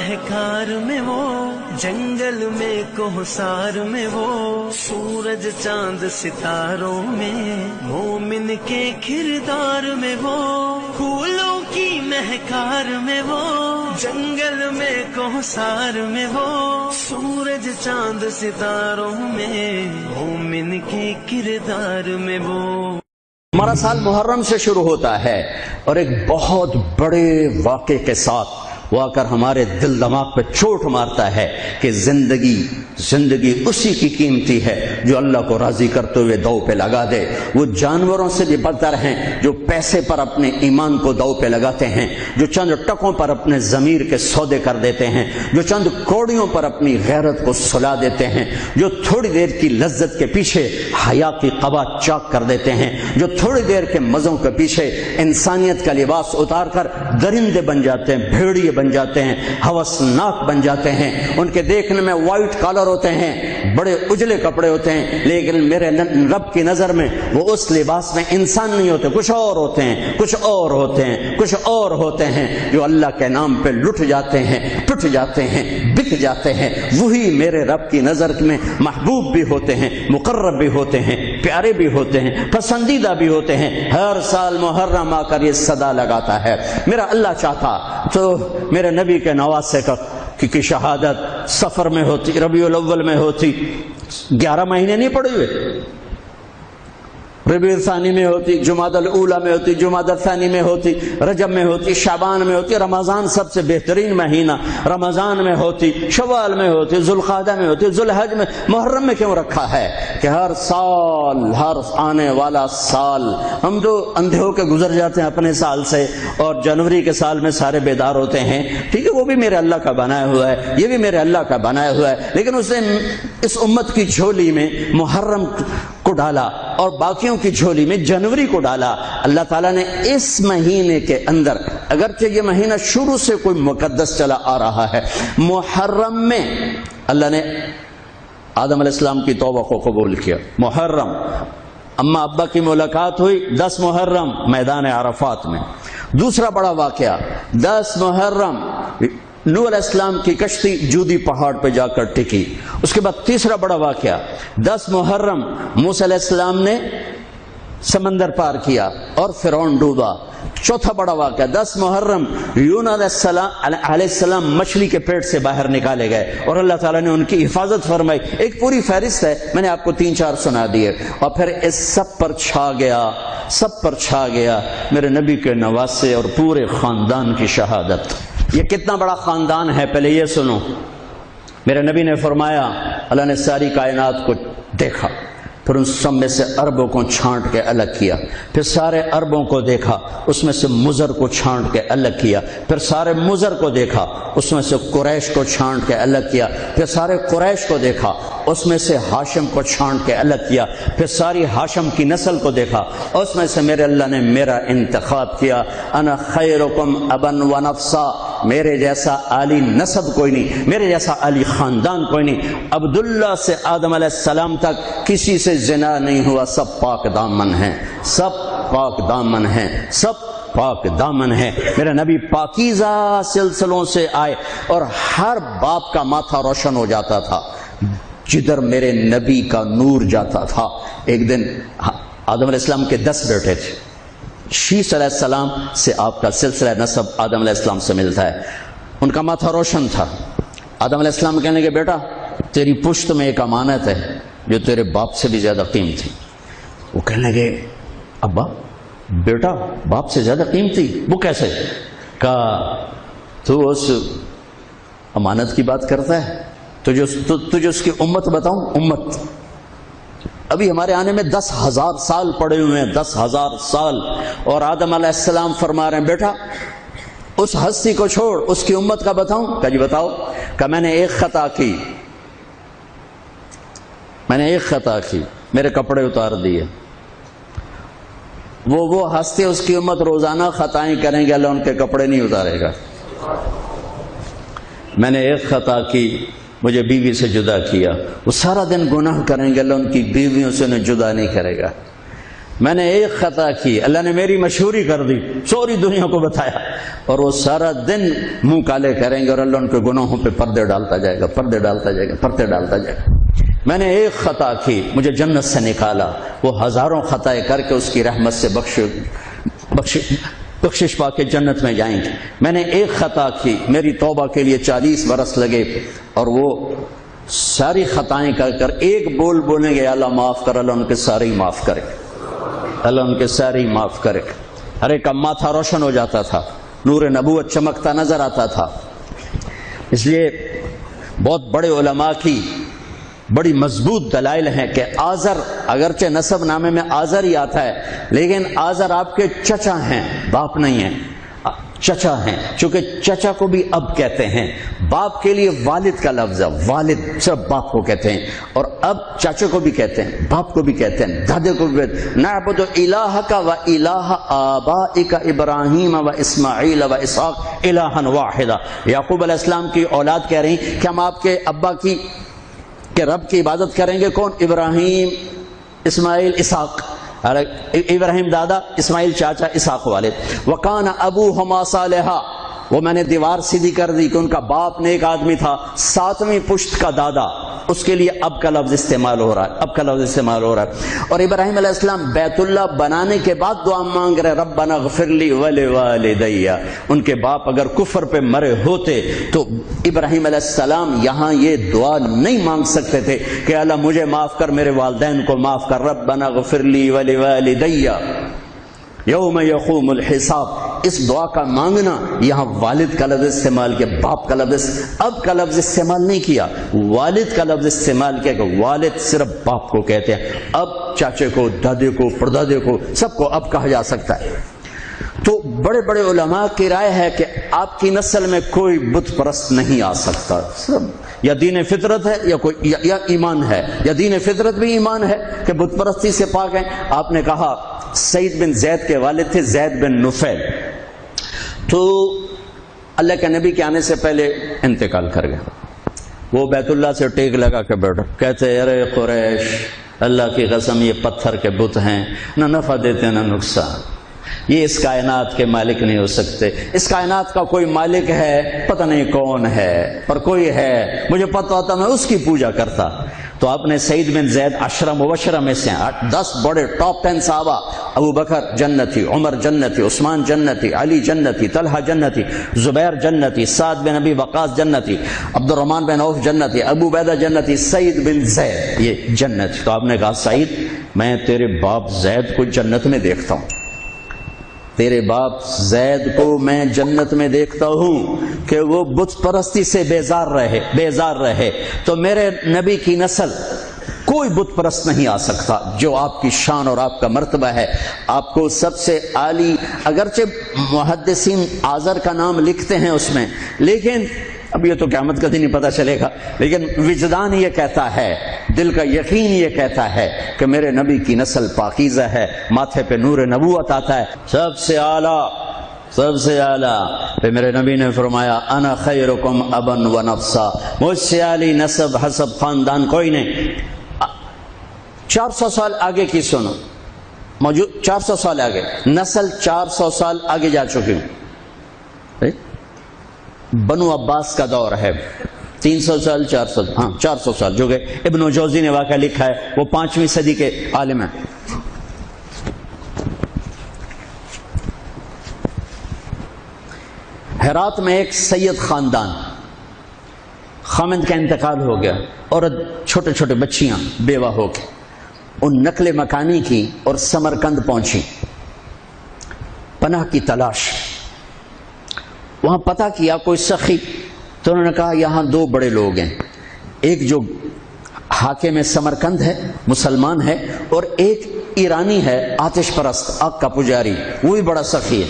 مہکار میں وہ، جنگل میں کوہسار میں وہ، سورج چاند ستاروں میں، مومن کے کردار میں وہ، پھولوں کی مہکار میں وہ، جنگل میں کوہسار میں وہ، سورج چاند ستاروں میں، مومن کے کردار میں وہ۔ ہمارا سال محرم سے شروع ہوتا ہے اور ایک بہت بڑے واقعے کے ساتھ وہ آ کر ہمارے دل دماغ پہ چوٹ مارتا ہے کہ زندگی اسی کی قیمتی ہے جو اللہ کو راضی کرتے ہوئے دو پہ لگا دے۔ وہ جانوروں سے بھی بدتر ہیں جو پیسے پر اپنے ایمان کو دو پہ لگاتے ہیں، جو چند ٹکوں پر اپنے ضمیر کے سودے کر دیتے ہیں، جو چند کوڑیوں پر اپنی غیرت کو سلا دیتے ہیں، جو تھوڑی دیر کی لذت کے پیچھے حیا کی قبا چاک کر دیتے ہیں، جو تھوڑی دیر کے مزوں کے پیچھے انسانیت کا لباس اتار کر درندے بن جاتے ہیں، بھیڑیے بن جاتے ہیں، ہوسناک بن جاتے ہیں۔ ان کے دیکھنے میں وائٹ کالر ہوتے ہیں، بڑے اجلے کپڑے ہوتے ہیں، لیکن میرے رب کی نظر میں وہ اس لباس میں انسان نہیں ہوتے، کچھ اور ہوتے ہیں، کچھ اور ہوتے ہیں، کچھ اور ہوتے ہیں، جو اللہ کے نام پہ لٹ جاتے ہیں، ٹوٹ جاتے ہیں، بک جاتے ہیں۔ وہی میرے رب کی نظر میں محبوب بھی ہوتے ہیں، مقرب بھی ہوتے ہیں، پیارے بھی ہوتے ہیں، پسندیدہ بھی ہوتے ہیں۔ ہر سال محرم آ کر یہ صدا لگاتا ہے۔ میرا اللہ چاہتا تو میرے نبی کے نواسے کی شہادت سفر میں ہوتی، ربیع الاول میں ہوتی، 11 مہینے نہیں پڑے ہوئے، ربیع الثانی میں ہوتی، جمادی الاولی میں ہوتی، جمادی الثانی میں ہوتی، رجب میں ہوتی، شعبان میں ہوتی، رمضان سب سے بہترین مہینہ رمضان میں ہوتی، شوال میں ہوتی، ذوالقعدہ میں ہوتی، ذوالحج میں۔ محرم میں کیوں رکھا ہے کہ ہر سال، ہر آنے والا سال ہم تو اندھے ہو کے گزر جاتے ہیں اپنے سال سے، اور جنوری کے سال میں سارے بیدار ہوتے ہیں، ٹھیک ہے، وہ بھی میرے اللہ کا بنایا ہوا ہے، یہ بھی میرے اللہ کا بنایا ہوا ہے، لیکن اس نے اس امت کی جھولی میں محرم کو ڈالا اور باقیوں کی جھولی میں جنوری کو ڈالا۔ اللہ تعالیٰ نے اس مہینے کے اندر، اگرچہ یہ مہینہ شروع سے کوئی مقدس چلا آ رہا ہے، محرم میں اللہ نے آدم علیہ السلام کی توبہ کو قبول کیا۔ محرم اماں ابا کی ملاقات ہوئی 10 محرم میدان عرفات میں۔ دوسرا بڑا واقعہ 10 محرم نوح علیہ السلام کی کشتی جودی پہاڑ پہ جا کر ٹکی۔ اس کے بعد تیسرا بڑا واقعہ 10 محرم موسیٰ علیہ السلام نے سمندر پار کیا اور فرعون ڈوبا۔ چوتھا بڑا واقعہ 10 محرم یونس علیہ السلام مچھلی کے پیٹ سے باہر نکالے گئے اور اللہ تعالیٰ نے ان کی حفاظت فرمائی۔ ایک پوری فہرست ہے، میں نے آپ کو 3-4 سنا دیے۔ اور پھر اس سب پر چھا گیا میرے نبی کے نواسے اور پورے خاندان کی شہادت۔ یہ کتنا بڑا خاندان ہے، پہلے یہ سنو۔ میرے نبی نے فرمایا اللہ نے ساری کائنات کو دیکھا، پھر ان سب میں سے عربوں کو چھانٹ کے الگ کیا، پھر سارے عربوں کو دیکھا، اس میں سے مضر کو چھانٹ کے الگ کیا، پھر سارے مضر کو دیکھا، اس میں سے قریش کو چھانٹ کے الگ کیا، پھر سارے قریش کو دیکھا، اس میں سے ہاشم کو چھانٹ کے الگ کیا، پھر ساری ہاشم کی نسل کو دیکھا، اس میں سے میرے اللہ نے میرا انتخاب کیا۔ انا خیرکم ابا و نفسا، میرے جیسا عالی نسب کوئی نہیں، میرے جیسا عالی خاندان کوئی نہیں۔ عبداللہ سے آدم علیہ السلام تک کسی سے زنا نہیں ہوا، سب پاک دامن ہیں، سب پاک دامن ہیں، سب پاک دامن ہے۔ میرے نبی پاکیزہ سلسلوں سے آئے اور ہر باپ کا ماتھا روشن ہو جاتا تھا جدھر میرے نبی کا نور جاتا تھا۔ ایک دن آدم علیہ السلام کے 10 بیٹے تھے، شیس علیہ السلام سے آپ کا سلسلہ نسب آدم علیہ السلام سے ملتا ہے۔ ان کا ماتھا روشن تھا۔ آدم علیہ السلام کہنے لگے بیٹا تیری پشت میں ایک امانت ہے جو تیرے باپ سے بھی زیادہ قیمتی۔ وہ کہنے لگے ابا بیٹا باپ سے زیادہ قیمتی، وہ کیسے؟ کہا تو اس امانت کی بات کرتا ہے، تجھے اس کی امت بتاؤں؟ امت ابھی ہمارے آنے میں 10,000 سال پڑے ہوئے ہیں، 10,000 سال، اور آدم علیہ السلام فرما رہے ہیں بیٹا اس ہستی کو چھوڑ، اس کی امت کا بتاؤں؟ کہا جی بتاؤ۔ کہ میں نے ایک خطا کی، میرے کپڑے اتار دیے۔ وہ ہستی اس کی امت روزانہ خطائیں کریں گے، اللہ ان کے کپڑے نہیں اتارے گا۔ میں نے ایک خطا کی، مجھے بیوی سے جدا کیا، وہ سارا دن گناہ کریں گے، اللہ ان کی بیویوں سے انہیں جدا نہیں کرے گا۔ میں نے ایک خطا کی، اللہ نے میری مشہوری کر دی، سوری دنیا کو بتایا، اور وہ سارا دن منہ کالے کریں گے اور اللہ ان کے گناہوں پہ پردے ڈالتا جائے گا، پردے ڈالتا جائے گا، پردے ڈالتا جائے گا۔ میں نے ایک خطا کی، مجھے جنت سے نکالا، وہ ہزاروں خطائیں کر کے اس کی رحمت سے بخشش پا کے جنت میں جائیں گے۔ میں نے ایک خطا کی، میری توبہ کے لیے 40 برس لگے، اور وہ ساری خطائیں کر کر ایک بول بولیں گے اللہ معاف کر، اللہ ان کے سارے ہی معاف کرے، اللہ ان کے سارے ہی معاف کرے۔ ہر ایک کا ماتھا روشن ہو جاتا تھا، نور نبوت چمکتا نظر آتا تھا۔ اس لیے بہت بڑے علماء کی بڑی مضبوط دلائل ہیں کہ آزر، اگرچہ نسب نامے میں آزر ہی آتا ہے، لیکن آزر آپ کے چچا ہیں، باپ نہیں ہیں، چچا ہیں، چونکہ چچا کو بھی اب کہتے ہیں، باپ کے لیے والد کا لفظ ہے، والد صرف باپ کو کہتے ہیں، اور اب چاچے کو بھی کہتے ہیں، باپ کو بھی کہتے ہیں، دادے کو بھی کہتے ہیں۔ نعبد الہک و الہ آبائک ابراہیم و اسماعیل و اسحاق الہا واحدا۔ یعقوب علیہ السلام کی اولاد کہہ رہی کہ ہم آپ کے ابا کی کہ رب کی عبادت کریں گے، کون؟ ابراہیم، اسماعیل، اسحاق۔ ابراہیم دادا، اسماعیل چاچا، اسحاق والد۔ وکان ابوہما صالحا، وہ میں نے دیوار سیدھی کر دی کہ ان کا باپ نیک آدمی تھا، 7ویں پشت کا دادا، اس کے لیے اب کا لفظ استعمال ہو رہا ہے، اب کا لفظ استعمال ہو رہا ہے۔ اور ابراہیم علیہ السلام بیت اللہ بنانے کے بعد دعا مانگ رہے، ربنا اغفر لی ولوالدی۔ ان کے باپ اگر کفر پہ مرے ہوتے تو ابراہیم علیہ السلام یہاں یہ دعا نہیں مانگ سکتے تھے کہ اللہ مجھے معاف کر، میرے والدین کو معاف کر، ربنا اغفر لی ولوالدی یوم یقوم الحساب۔ اس دعا کا مانگنا، یہاں والد کا لفظ استعمال کیا، باپ کا لفظ، اب کا لفظ استعمال نہیں کیا، والد کا لفظ استعمال کیا کہ والد صرف باپ کو کہتے ہیں، اب چاچے کو، دادے کو، پردادے کو، سب کو اب کہا جا سکتا ہے۔ تو بڑے بڑے علماء کی رائے ہے کہ آپ کی نسل میں کوئی بت پرست نہیں آ سکتا، صرف یا دین فطرت ہے یا کوئی یا ایمان ہے، یا دین فطرت بھی ایمان ہے کہ بت پرستی سے پاک ہیں۔ آپ نے کہا سعید بن زید کے والد تھے زید بن نفیل، تو اللہ کے نبی کے آنے سے پہلے انتقال کر گیا۔ وہ بیت اللہ سے ٹیک لگا کے بیٹھا، کہتے ارے قریش، اللہ کی قسم یہ پتھر کے بت ہیں، نہ نفع دیتے نہ نقصان، یہ اس کائنات کے مالک نہیں ہو سکتے، اس کائنات کا کوئی مالک ہے، پتہ نہیں کون ہے، پر کوئی ہے، مجھے پتہ ہوتا میں اس کی پوجا کرتا۔ تو آپ نے سعید بن زید 10 مبشرہ میں سے 10 بڑے ٹاپ 10 صحابہ، ابو بکر جنتی، عمر جنتی، عثمان جنتی، علی جنتی، طلحہ جنتی، زبیر جنتی، سعد بن ابی وقاص جنتی، عبد الرحمن بن عوف جنتی، ابو عبیدہ جنتی، سعید بن زید یہ جنتی۔ تو آپ نے کہا سعید میں تیرے باپ زید کو جنت میں دیکھتا ہوں، تیرے باپ زید کو میں جنت میں دیکھتا ہوں کہ وہ بت پرستی سے بیزار رہے، تو میرے نبی کی نسل کوئی بت پرست نہیں آ سکتا جو آپ کی شان اور آپ کا مرتبہ ہے۔ آپ کو سب سے عالی، اگرچہ محدثین آزر کا نام لکھتے ہیں اس میں، لیکن اب یہ تو قیامت کا دن ہی پتہ چلے گا، لیکن وجدان یہ کہتا ہے، دل کا یقین یہ کہتا ہے کہ میرے نبی کی نسل پاکیزہ ہے، ماتھے پہ نور نبوت آتا ہے، سب سے اعلیٰ۔ پھر میرے نبی نے فرمایا انا خیرکم ابا و نفسا، مجھ سے عالی نسب حسب خاندان کوئی نہیں۔ 400 سال آگے کی سنو، موجود 400 سال آگے، نسل 400 سال آگے جا چکی ہوں۔ بنو عباس کا دور ہے، 300 سال 400 سال، جو کہ ابن جوزی نے واقعہ لکھا ہے، وہ 5ویں صدی کے عالم ہیں۔ ہرات میں ایک سید خاندان، خامند کا انتقال ہو گیا، عورت چھوٹے چھوٹے بچیاں بیوہ ہو کے ان نقل مکانی کی اور سمرقند پہنچی، پناہ کی تلاش۔ وہاں پتہ کیا کوئی سخی، تو انہوں نے کہا یہاں 2 بڑے لوگ ہیں، ایک جو حاکم سمرقند ہے، مسلمان ہے، اور ایک ایرانی ہے، آتش پرست، آگ کا پجاری، وہ بھی بڑا سخی ہے۔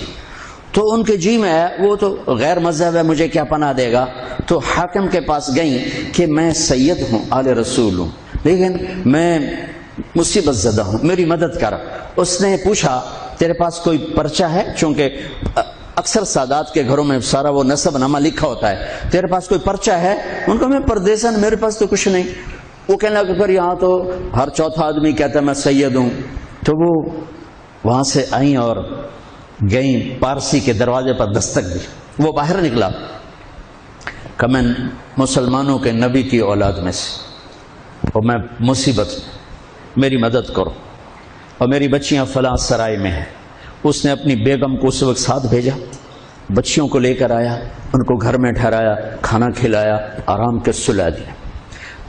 تو ان کے جی میں ہے، وہ تو غیر مذہب ہے، مجھے کیا پناہ دے گا؟ تو حاکم کے پاس گئیں کہ میں سید ہوں، آل رسول ہوں، لیکن میں مصیبت زدہ ہوں، میری مدد کر۔ اس نے پوچھا تیرے پاس کوئی پرچہ ہے؟ چونکہ اکثر سادات کے گھروں میں سارا وہ نسب نامہ لکھا ہوتا ہے، تیرے پاس کوئی پرچہ ہے؟ ان کو میں پردیسن، میرے پاس تو کچھ نہیں۔ وہ کہنے لگا پھر یہاں تو ہر چوتھا آدمی کہتا ہے میں سید ہوں۔ تو وہ وہاں سے آئیں اور گئیں پارسی کے دروازے پر دستک دی. وہ باہر نکلا کہ میں مسلمانوں کے نبی کی اولاد میں سے، اور میں مصیبت میں، میری مدد کرو، اور میری بچیاں فلاں سرائے میں ہیں. اس نے اپنی بیگم کو اس وقت ساتھ بھیجا، بچیوں کو لے کر آیا، ان کو گھر میں ٹھہرایا، کھانا کھلایا، آرام کے سلا دیا.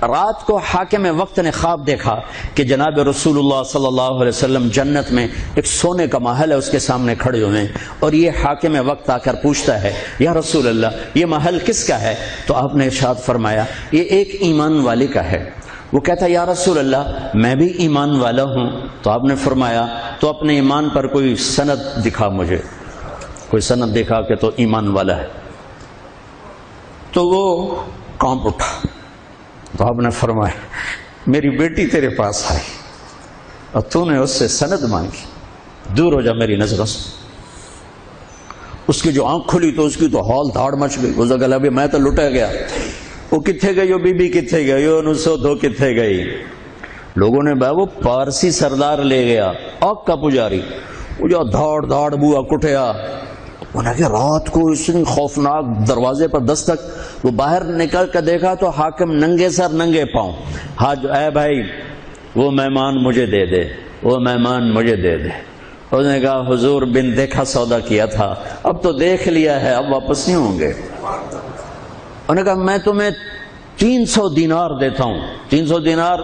رات کو حاکم وقت نے خواب دیکھا کہ جناب رسول اللہ صلی اللہ علیہ وسلم جنت میں ایک سونے کا محل ہے، اس کے سامنے کھڑے ہوئے ہیں، اور یہ حاکم وقت آ کر پوچھتا ہے یا رسول اللہ یہ محل کس کا ہے؟ تو آپ نے ارشاد فرمایا یہ ایک ایمان والے کا ہے. وہ کہتا ہے یا رسول اللہ میں بھی ایمان والا ہوں. تو آپ نے فرمایا تو اپنے ایمان پر کوئی سند دکھا، مجھے کوئی سند دکھا کہ تو ایمان والا ہے. تو وہ کانپ اٹھا. تو آپ نے فرمایا میری بیٹی تیرے پاس آئی اور تو نے اس سے سند مانگی، دور ہو جا میری نظروں سے. اس کی جو آنکھ کھلی تو اس کی تو ہال دھاڑ مچ گئی. اس گلا بھی میں تو لٹا گیا، وہ کتنے گئی، وہ بی بی کتنے گئی، وہ 902 کتنے گئی. لوگوں نے وہ پارسی سردار لے گیا، آگ کا پجاری، وہ جو دھاڑ دھاڑ بوا کٹیا. انہیں کہ رات کو اتنی خوفناک دروازے پر دستک. وہ باہر نکل کر دیکھا تو حاکم ننگے سر ننگے پاؤں. ہاں اے بھائی وہ مہمان مجھے دے دے، وہ مہمان مجھے دے دے. اس نے کہا حضور بن دیکھا سودا کیا تھا، اب تو دیکھ لیا ہے، اب واپس نہیں ہوں گے. انہوں نے کہا میں تمہیں 300 دینار دیتا ہوں. 300 دینار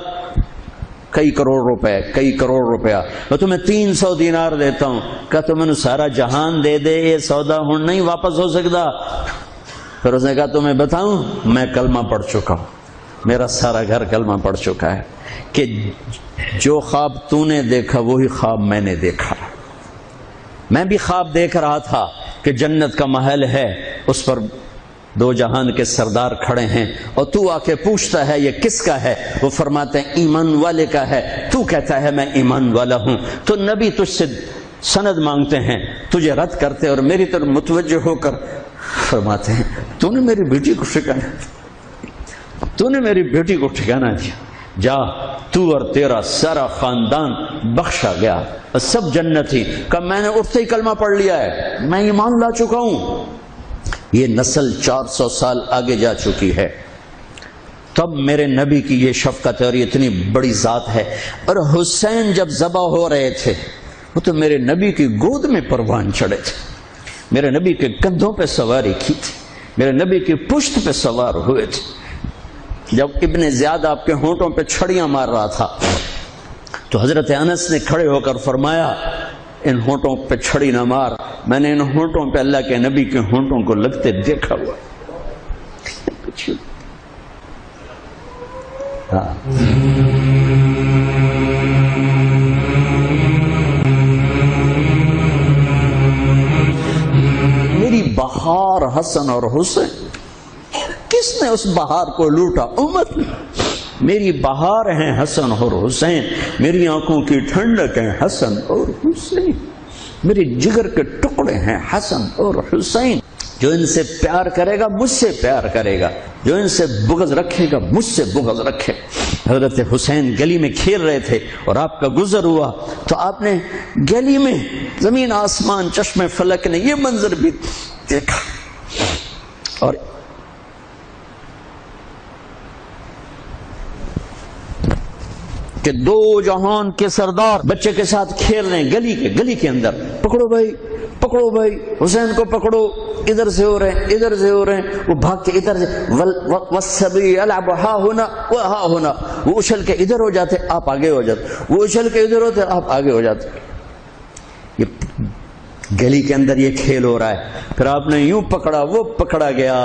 کئی کروڑ روپے، کئی کروڑ روپیہ. میں تمہیں 300 دینار دیتا ہوں. کہ تم نے سارا جہان دے دے یہ سودا ہوں نہیں واپس ہو سکتا. پھر اس نے کہا تمہیں بتاؤں میں کلمہ پڑھ چکا ہوں، میرا سارا گھر کلمہ پڑھ چکا ہے کہ جو خواب تو نے دیکھا وہی خواب میں نے دیکھا. میں بھی خواب دیکھ رہا تھا کہ جنت کا محل ہے، اس پر 2 جہان کے سردار کھڑے ہیں، اور تو آ کے پوچھتا ہے یہ کس کا ہے؟ وہ فرماتے ہیں ایمان والے کا ہے. تو کہتا ہے میں ایمان والا ہوں. تو نبی تجھ سے سند مانگتے ہیں، تجھے رد کرتے اور میری طرف متوجہ ہو کر فرماتے ہیں تو نے میری بیٹی کو ٹھکانا، تو نے میری بیٹی کو ٹھکانا دیا. جا تو اور تیرا سارا خاندان بخشا گیا، سب جنتی. کہ میں نے اٹھتے ہی کلمہ پڑھ لیا ہے، میں ایمان لا چکا ہوں. یہ نسل 400 سال آگے جا چکی ہے. تب میرے نبی کی یہ شفقت ہے اور یہ اتنی بڑی ذات ہے. اور حسین جب ذبح ہو رہے تھے وہ تو میرے نبی کی گود میں پروان چڑھے تھے، میرے نبی کے کندھوں پہ سواری کی تھی، میرے نبی کی پشت پہ سوار ہوئے تھے. جب ابن زیاد آپ کے ہونٹوں پہ چھڑیاں مار رہا تھا تو حضرت انس نے کھڑے ہو کر فرمایا ان ہونٹوں پہ چھڑی نہ مار، میں نے ان ہونٹوں پہ اللہ کے نبی کے ہونٹوں کو لگتے دیکھا ہوا. میری بہار حسن اور حسین، کس نے اس بہار کو لوٹا؟ امت نے. میری بہار ہیں حسن اور حسین، میری آنکھوں کی ٹھنڈک ہیں حسن اور حسین، میرے جگر کے ٹکڑے ہیں حسن اور حسین. جو ان سے پیار کرے گا مجھ سے پیار کرے گا، جو ان سے بغض رکھے گا مجھ سے بغض رکھے. حضرت حسین گلی میں کھیل رہے تھے اور آپ کا گزر ہوا تو آپ نے گلی میں زمین آسمان چشمے فلک نے یہ منظر بھی دیکھا. اور کہ 2 جہان کے سردار بچے کے ساتھ کھیل رہے ہیں گلی کے اندر. پکڑو بھائی پکڑو بھائی، حسین کو پکڑو، ادھر سے ہو رہے ہیں ادھر سے ہو رہے ہیں. وہ بھاگ کے ادھر سے والسبی یلعب ہا ہونا وہا ہونا، وہ اچھل کے ادھر ہو جاتے آپ آگے ہو جاتے، وہ اچھل کے ادھر ہوتے آپ آگے ہو جاتے. یہ گلی کے اندر یہ کھیل ہو رہا ہے. پھر آپ نے یوں پکڑا، وہ پکڑا گیا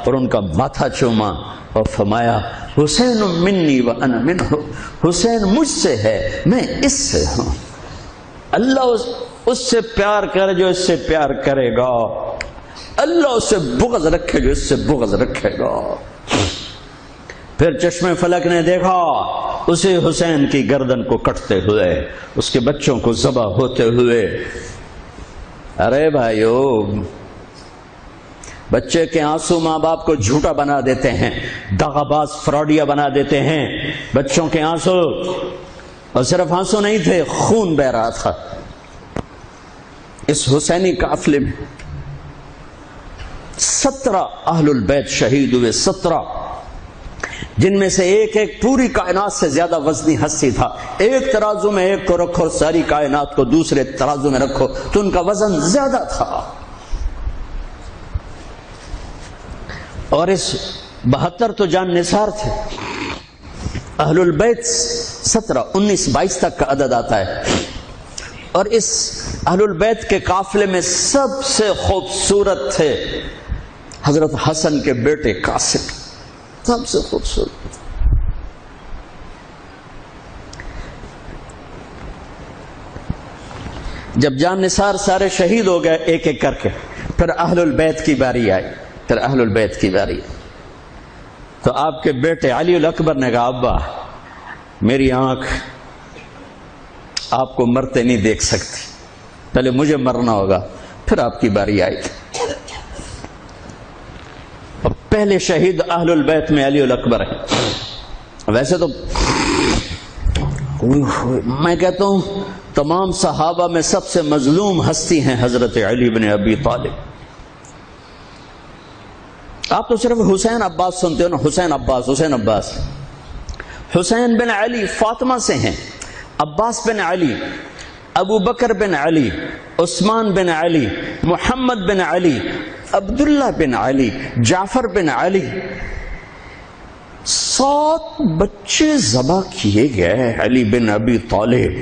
اور ان کا ماتھا چوما اور فرمایا حسین منی وانا منہ، حسین مجھ سے ہے میں اس سے ہوں. اللہ اس سے پیار کرے جو اس سے پیار کرے گا، اللہ اس سے بغض رکھے جو اس سے بغض رکھے گا. پھر چشمے فلک نے دیکھا اسے حسین کی گردن کو کٹتے ہوئے، اس کے بچوں کو ذبح ہوتے ہوئے. ارے بھائیو، بچے کے آنسو ماں باپ کو جھوٹا بنا دیتے ہیں، دغا باز فراڈیا بنا دیتے ہیں. بچوں کے آنسو، اور صرف آنسو نہیں تھے، خون بہ رہا تھا. اس حسینی قافلے میں 17 اہل البیت شہید ہوئے، 17، جن میں سے ایک ایک پوری کائنات سے زیادہ وزنی ہستی تھا۔ ایک ترازو میں ایک کو رکھو اور ساری کائنات کو دوسرے ترازو میں رکھو تو ان کا وزن زیادہ تھا۔ اور اس 72 تو جان نثار تھے۔ اہل البیت 17، 19، 22 تک کا عدد آتا ہے۔ اور اس اہل البیت کے قافلے میں سب سے خوبصورت تھے حضرت حسن کے بیٹے قاسم، سب سے خوبصورت۔ جب جان نثار سارے شہید ہو گئے ایک ایک کر کے، پھر اہل البیت کی باری آئی، پھر اہل البیت کی باری آئی تو آپ کے بیٹے علی الاکبر نے کہا ابا میری آنکھ آپ کو مرتے نہیں دیکھ سکتی، پہلے مجھے مرنا ہوگا، پھر آپ کی باری آئی۔ اور پہلے شہید اہل البیت میں علی الاکبر ہے۔ ویسے تو میں کہتا ہوں تمام صحابہ میں سب سے مظلوم ہستی ہیں حضرت علی بن ابی طالب۔ آپ تو صرف حسین عباس سنتے ہو نا، حسین عباس، حسین عباس۔ حسین بن علی فاطمہ سے ہیں، عباس بن علی، ابو بکر بن علی، عثمان بن علی، محمد بن علی، عبداللہ بن علی، جعفر بن علی، 7 بچے ذبح کیے گئے علی بن ابی طالب۔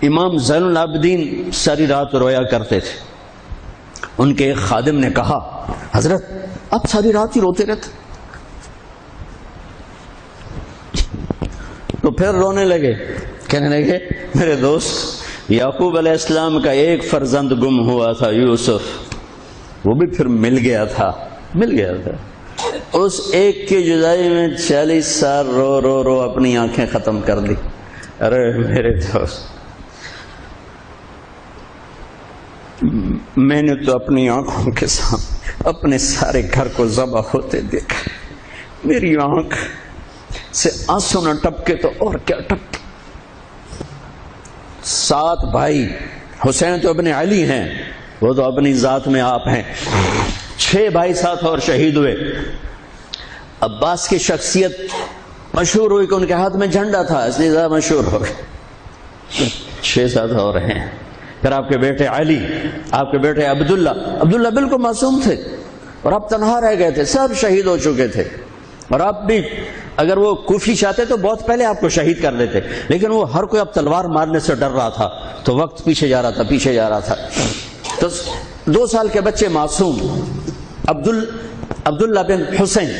امام زین العابدین ساری رات رویا کرتے تھے۔ ان کے ایک خادم نے کہا حضرت آپ ساری رات ہی روتے رہتے؟ تو پھر رونے لگے، کہنے لگے میرے دوست یعقوب علیہ السلام کا ایک فرزند گم ہوا تھا یوسف، وہ بھی پھر مل گیا تھا۔ اس ایک کی جدائی میں 40 سال رو رو رو اپنی آنکھیں ختم کر دی۔ ارے میرے دوست میں نے تو اپنی آنکھوں کے سامنے اپنے سارے گھر کو ذبح ہوتے دیکھا، میری آنکھ سے آنسو نہ ٹپکے تو اور کیا ٹپکے۔ 7 بھائی، حسین تو ابن علی ہیں، وہ تو اپنی ذات میں آپ ہیں، 6 بھائی ساتھ اور شہید ہوئے۔ عباس کی شخصیت مشہور ہوئی کہ ان کے ہاتھ میں جھنڈا تھا، اس لیے زیادہ مشہور ہو گئے۔ 6 ساتھ اور ہیں۔ پھر آپ کے بیٹے علی، آپ کے بیٹے عبداللہ بالکل معصوم تھے اور آپ تنہا رہ گئے تھے، سب شہید ہو چکے تھے۔ اور آپ بھی اگر وہ کوفی چاہتے تو بہت پہلے آپ کو شہید کر دیتے، لیکن وہ ہر کوئی اب تلوار مارنے سے ڈر رہا تھا تو وقت پیچھے جا رہا تھا۔ تو 2 سال کے بچے معصوم عبداللہ بن حسین،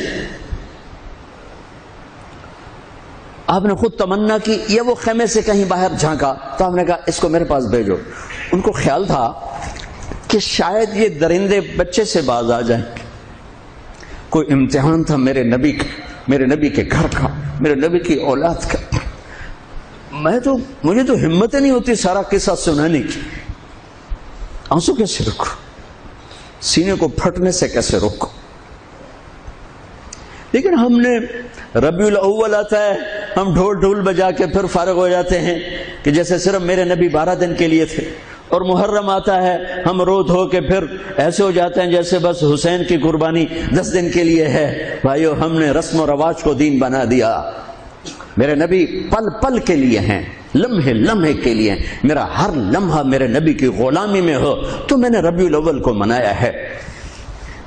آپ نے خود تمنا کی یا وہ خیمے سے کہیں باہر جھانکا تو ہم نے کہا اس کو میرے پاس بھیجو۔ ان کو خیال تھا کہ شاید یہ درندے بچے سے باز آ جائیں، کوئی امتحان تھا میرے نبی کے گھر کا، میرے نبی کی اولاد کا۔ مجھے تو ہمت نہیں ہوتی سارا قصہ سنانے کی، آنسو کیسے روکو، سینے کو پھٹنے سے کیسے روکو۔ لیکن ہم نے ربیع الاول آتا ہے، ہم ڈھول بجا کے پھر فارغ ہو جاتے ہیں کہ جیسے صرف میرے نبی 12 دن کے لیے تھے، اور محرم آتا ہے ہم رو دھو کے پھر ایسے ہو جاتے ہیں جیسے بس حسین کی قربانی 10 دن کے لیے ہے۔ بھائیو ہم نے رسم و رواج کو دین بنا دیا۔ میرے نبی پل پل کے لیے ہیں، لمحے لمحے کے لیے ہیں۔ میرا ہر لمحہ میرے نبی کی غلامی میں ہو تو میں نے ربیع الاول کو منایا ہے۔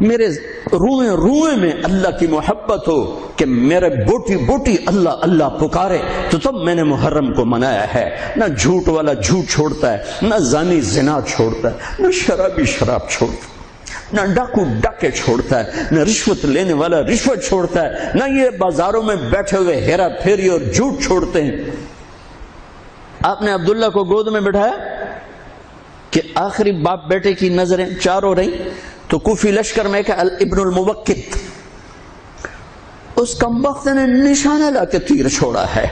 میرے روئے میں اللہ کی محبت ہو کہ میرے بوٹی بوٹی اللہ اللہ پکارے تو تب میں نے محرم کو منایا ہے۔ نہ جھوٹ والا جھوٹ چھوڑتا ہے، نہ زانی زنا چھوڑتا ہے، نہ شرابی شراب چھوڑتا ہے، نہ ڈاکو ڈاکے چھوڑتا ہے، نہ رشوت لینے والا رشوت چھوڑتا ہے، نہ یہ بازاروں میں بیٹھے ہوئے ہیرا پھیری اور جھوٹ چھوڑتے ہیں۔ آپ نے عبداللہ کو گود میں بٹھایا کہ آخری باپ بیٹے کی نظریں 4 ہو رہی تو کوفی لشکر میں کہ ابن الموقت، اس کمبخت نے نشانہ لا کے تیر چھوڑا ہے۔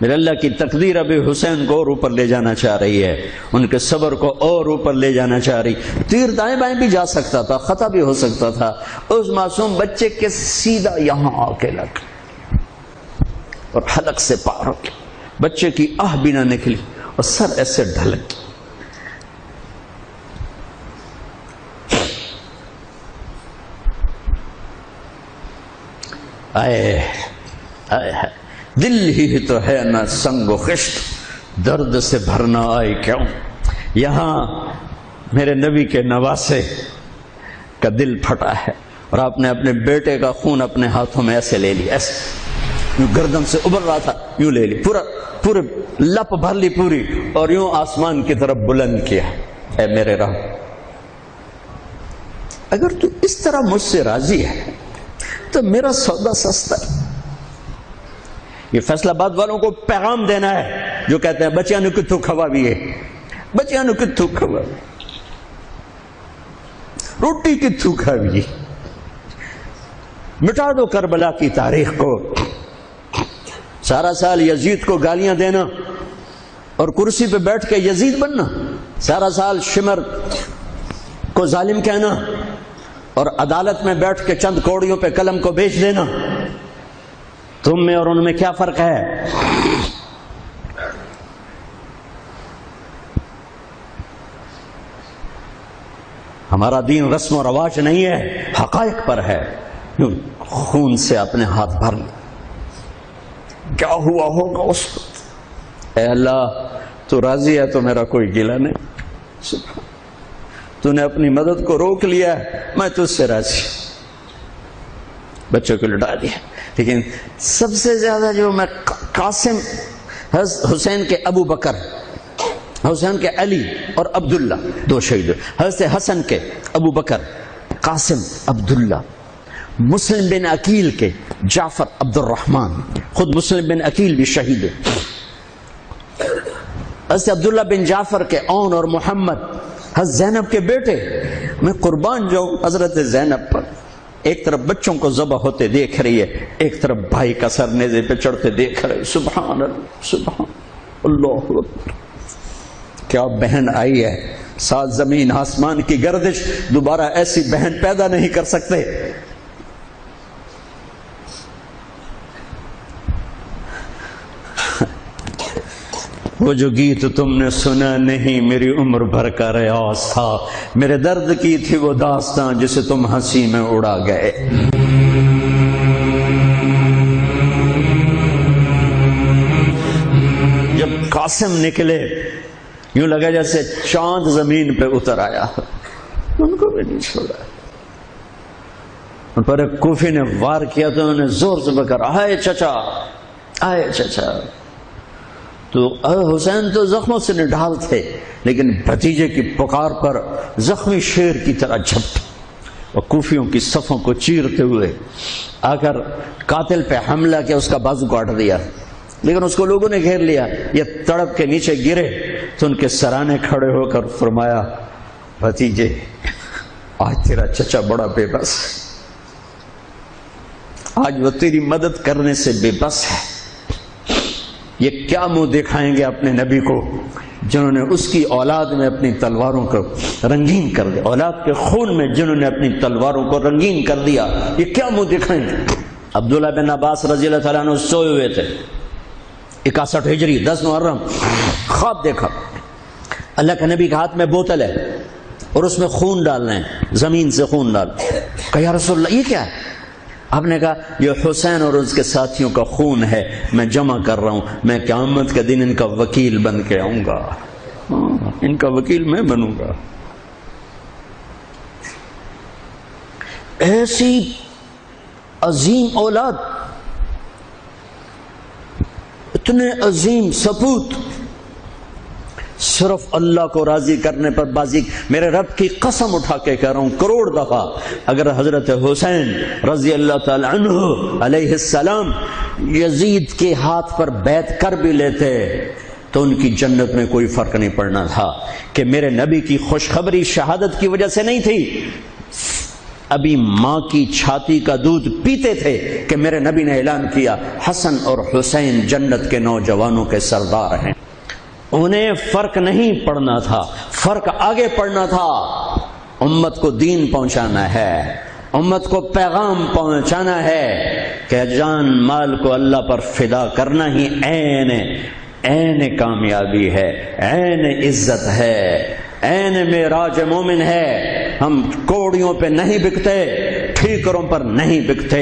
میرے اللہ کی تقدیر ابھی حسین کو اور اوپر لے جانا چاہ رہی ہے، ان کے صبر کو اور اوپر لے جانا چاہ رہی۔ تیر دائیں بائیں بھی جا سکتا تھا، خطا بھی ہو سکتا تھا، اس معصوم بچے کے سیدھا یہاں آ کے لگ اور حلق سے پار ہو گیا، بچے کی آہ بھی نہ نکلی، اور سر ایسے ڈھلک. آئے آئے دل ہی تو ہے نہ سنگ و خشت, درد سے بھرنا آئے کیوں. یہاں میرے نبی کے نواسے کا دل پھٹا ہے اور آپ نے اپنے بیٹے کا خون اپنے ہاتھوں میں ایسے لے لیا, ایسے یوں گردن سے ابھر رہا تھا, یوں لے لی, پورے لپ بھر لی پوری, اور یوں آسمان کی طرف بلند کیا. اے میرے رب, اگر تو اس طرح مجھ سے راضی ہے تو میرا سودا سستا ہے. یہ فیصلہ آباد والوں کو پیغام دینا ہے جو کہتے ہیں بچیاں نے کتوں کھوا بھی ہے, بچیاں نے کتوں کھوا, روٹی کتوں کھا بھی. مٹا دو کربلا کی تاریخ کو. سارا سال یزید کو گالیاں دینا اور کرسی پہ بیٹھ کے یزید بننا, سارا سال شمر کو ظالم کہنا اور عدالت میں بیٹھ کے چند کوڑیوں پہ قلم کو بیچ دینا, تم میں اور ان میں کیا فرق ہے؟ ہمارا دین رسم و رواج نہیں ہے, حقائق پر ہے. خون سے اپنے ہاتھ بھر لیں, کیا ہوا ہوگا اس وقت. اے اللہ تو راضی ہے تو میرا کوئی گلہ نہیں, تو نے اپنی مدد کو روک لیا ہے, میں تجھ سے راضی. بچوں کو لٹا دیا. لیکن سب سے زیادہ جو میں قاسم, حسین کے ابو بکر, حسین کے علی اور عبداللہ, دو شہید, حضرت حسن کے ابو بکر قاسم عبداللہ, مسلم بن عقیل کے جعفر عبد الرحمن, خود مسلم بن عقیل بھی شہید ہے, حضرت عبداللہ بن جعفر کے اون اور محمد, حضرت زینب کے بیٹے. میں قربان جاؤں حضرت زینب پر. ایک طرف بچوں کو ذبح ہوتے دیکھ رہی ہے, ایک طرف بھائی کا سر نیزے پہ چڑھتے دیکھ رہے. سبحان اللہ, سبحان اللہ, کیا بہن آئی ہے. سات زمین آسمان کی گردش دوبارہ ایسی بہن پیدا نہیں کر سکتے. وہ جو گیت تم نے سنا نہیں میری عمر بھر کا ریاض تھا, میرے درد کی تھی وہ داستان جسے تم ہنسی میں اڑا گئے. جب قاسم نکلے یوں لگا جیسے چاند زمین پہ اتر آیا, ان کو بھی نہیں چھوڑا. پر ایک کوفی نے وار کیا تو انہوں نے زور سے بکر, آئے چچا, آئے چچا. تو حسین تو زخموں سے نڈھال تھے, لیکن بھتیجے کی پکار پر زخمی شیر کی طرح جھپٹ اور کوفیوں کی صفوں کو چیرتے ہوئے آ کر قاتل پہ حملہ کیا, اس کا بازو کاٹ دیا. لیکن اس کو لوگوں نے گھیر لیا, یہ تڑپ کے نیچے گرے تو ان کے سرانے کھڑے ہو کر فرمایا, بھتیجے آج تیرا چچا بڑا بے بس, آج وہ تیری مدد کرنے سے بے بس ہے. یہ کیا منہ دکھائیں گے اپنے نبی کو جنہوں نے اس کی اولاد میں اپنی تلواروں کو رنگین کر دیا, اولاد کے خون میں جنہوں نے اپنی تلواروں کو رنگین کر دیا, یہ کیا منہ دکھائیں گے. عبداللہ بن عباس رضی اللہ تعالیٰ عنہ سوئے ہوئے تھے 61 ہجری 10 محرم, خواب دیکھا اللہ کے نبی کے ہاتھ میں بوتل ہے اور اس میں خون ڈالنا ہے, زمین سے خون ڈال. کہا یا رسول اللہ یہ کیا ہے؟ آپ نے کہا یہ حسین اور اس کے ساتھیوں کا خون ہے, میں جمع کر رہا ہوں, میں قیامت کے دن ان کا وکیل بن کے آؤں گا, ان کا وکیل میں بنوں گا. ایسی عظیم اولاد, اتنے عظیم سپوت, صرف اللہ کو راضی کرنے پر بازی. میرے رب کی قسم اٹھا کے کہہ رہا ہوں, کروڑ دفعہ اگر حضرت حسین رضی اللہ تعالی عنہ علیہ السلام یزید کے ہاتھ پر بیعت کر بھی لیتے تو ان کی جنت میں کوئی فرق نہیں پڑنا تھا. کہ میرے نبی کی خوشخبری شہادت کی وجہ سے نہیں تھی, ابھی ماں کی چھاتی کا دودھ پیتے تھے کہ میرے نبی نے اعلان کیا حسن اور حسین جنت کے نوجوانوں کے سردار ہیں. انہیں فرق نہیں پڑنا تھا, فرق آگے پڑنا تھا. امت کو دین پہنچانا ہے, امت کو پیغام پہنچانا ہے کہ جان مال کو اللہ پر فدا کرنا ہی عین کامیابی ہے، عین عزت ہے، عین معراج مومن ہے۔ ہم کوڑیوں پہ نہیں بکتے، ٹھیکروں پر نہیں بکتے،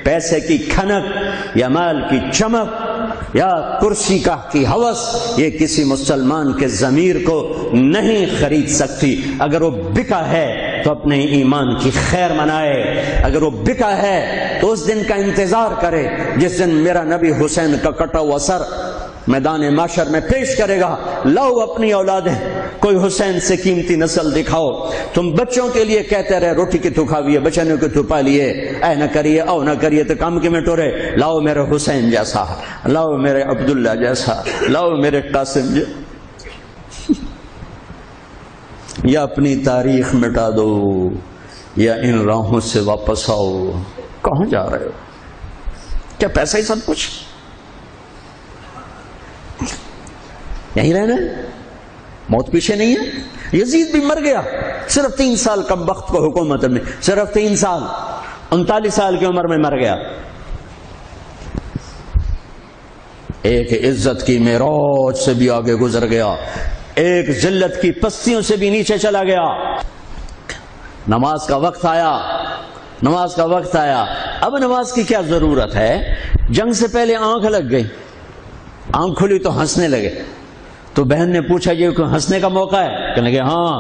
پیسے کی کھنک یا مال کی چمک یا کرسی کا کی ہوس یہ کسی مسلمان کے ضمیر کو نہیں خرید سکتی۔ اگر وہ بکا ہے تو اپنے ایمان کی خیر منائے، اگر وہ بکا ہے تو اس دن کا انتظار کرے جس دن میرا نبی حسین کا کٹا ہوا سر میدان معاشر میں پیش کرے گا۔ لاؤ اپنی اولادیں، کوئی حسین سے قیمتی نسل دکھاؤ۔ تم بچوں کے لیے کہتے رہے روٹی کی تو کھاویے، بچنوں کی تو پالیے، اے نہ کریے او نہ کریے تو کام کے میں ٹورے۔ لاؤ میرے حسین جیسا، لاؤ میرے عبداللہ جیسا، لاؤ میرے قاسم یا اپنی تاریخ مٹا دو یا ان راہوں سے واپس آؤ۔ کہاں جا رہے ہو؟ کیا پیسہ ہی سب کچھ؟ یہیں رہنا ہے؟ موت پیچھے نہیں ہے؟ یزید بھی مر گیا صرف 3 سال کم وقت کو حکومت میں، صرف 3 سال، 39 سال کی عمر میں مر گیا۔ ایک عزت کی معراج سے بھی آگے گزر گیا، ایک ذلت کی پستیوں سے بھی نیچے چلا گیا۔ نماز کا وقت آیا، نماز کا وقت آیا۔ اب نماز کی کیا ضرورت ہے؟ جنگ سے پہلے آنکھ لگ گئی، آنکھ کھلی تو ہنسنے لگے۔ تو بہن نے پوچھا یہ کوئی ہنسنے کا موقع ہے؟ کہنے لگے ہاں